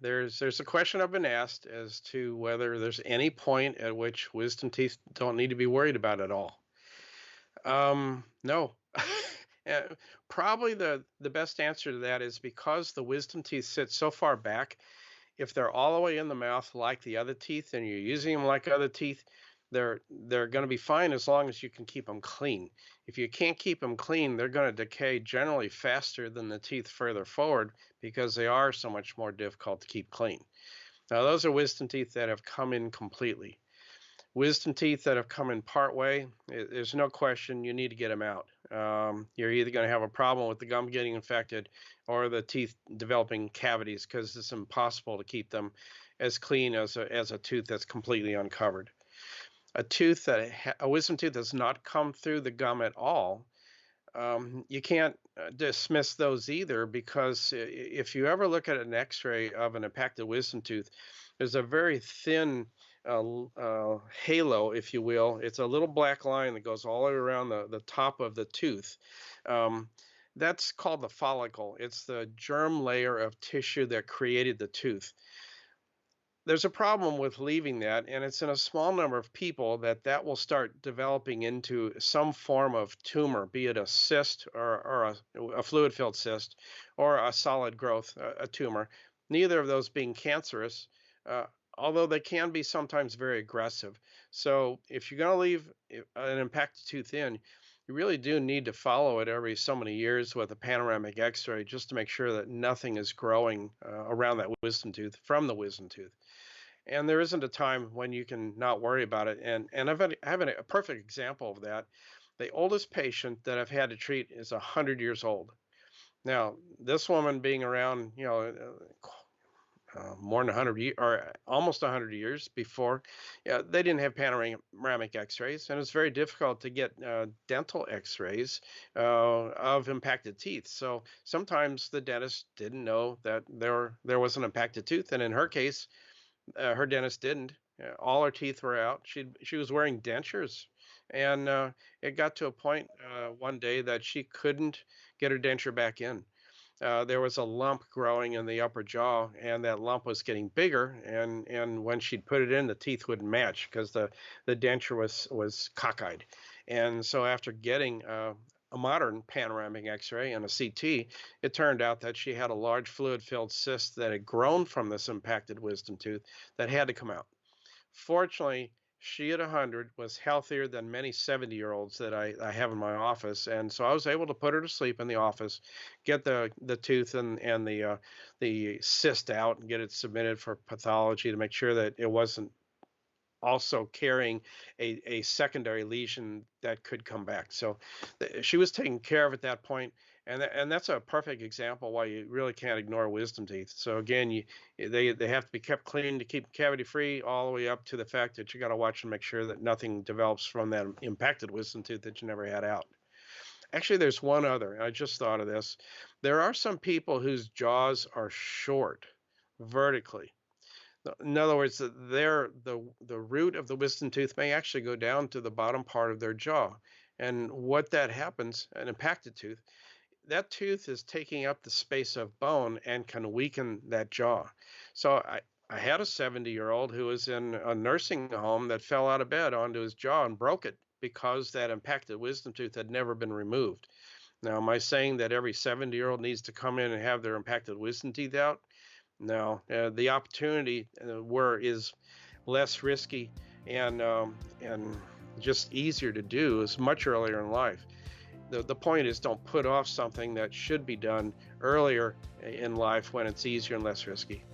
There's a question I've been asked as to whether there's any point at which wisdom teeth don't need to be worried about at all. No. Uh, Probably the best answer to that is because the wisdom teeth sit so far back. If they're all the way in the mouth like the other teeth, and you're using them like other teeth, they're going to be fine as long as you can keep them clean. If you can't keep them clean, they're going to decay generally faster than the teeth further forward because they are so much more difficult to keep clean. Now, those are wisdom teeth that have come in completely. Wisdom teeth that have come in part way, there's no question you need to get them out. You're either going to have a problem with the gum getting infected or the teeth developing cavities because it's impossible to keep them as clean as a tooth that's completely uncovered. A wisdom tooth that's not come through the gum at all, you can't dismiss those either, because if you ever look at an x-ray of an impacted wisdom tooth, there's a very thin halo, if you will. It's a little black line that goes all the way around the top of the tooth. Um, that's called the follicle. It's the germ layer of tissue that created the tooth. There's a problem with leaving that, and it's in a small number of people that will start developing into some form of tumor, be it a cyst or a fluid-filled cyst or a solid growth, a tumor. Neither of those being cancerous, although they can be sometimes very aggressive. So if you're going to leave an impacted tooth in, you really do need to follow it every so many years with a panoramic x-ray just to make sure that nothing is growing around that wisdom tooth from the wisdom tooth. And there isn't a time when you can not worry about it. And I have a perfect example of that. The oldest patient that I've had to treat is 100 years old. Now, this woman being around, more than 100 years, or almost 100 years before, they didn't have panoramic x-rays, and it's very difficult to get dental x-rays of impacted teeth. So sometimes the dentist didn't know that there was an impacted tooth, and in her case, her dentist didn't. All her teeth were out. She was wearing dentures, and it got to a point one day that she couldn't get her denture back in. There was a lump growing in the upper jaw, and that lump was getting bigger. And when she'd put it in, the teeth wouldn't match because the denture was cockeyed. And so after getting a modern panoramic x-ray and a CT, it turned out that she had a large fluid-filled cyst that had grown from this impacted wisdom tooth that had to come out. Fortunately, she at 100 was healthier than many 70-year-olds that I have in my office, and so I was able to put her to sleep in the office, get the tooth and the cyst out, and get it submitted for pathology to make sure that it wasn't also carrying a secondary lesion that could come back. So she was taken care of at that point, and that's a perfect example why you really can't ignore wisdom teeth. So again, they have to be kept clean to keep cavity free, all the way up to the fact that you got to watch and make sure that nothing develops from that impacted wisdom tooth that you never had out. Actually, there's one other. I just thought of this. There are some people whose jaws are short vertically. In other words, the root of the wisdom tooth may actually go down to the bottom part of their jaw. And what that happens, an impacted tooth, that tooth is taking up the space of bone and can weaken that jaw. So I had a 70-year-old who was in a nursing home that fell out of bed onto his jaw and broke it because that impacted wisdom tooth had never been removed. Now, am I saying that every 70-year-old needs to come in and have their impacted wisdom teeth out? No, the opportunity is less risky and just easier to do. Is much earlier in life. The point is, don't put off something that should be done earlier in life when it's easier and less risky.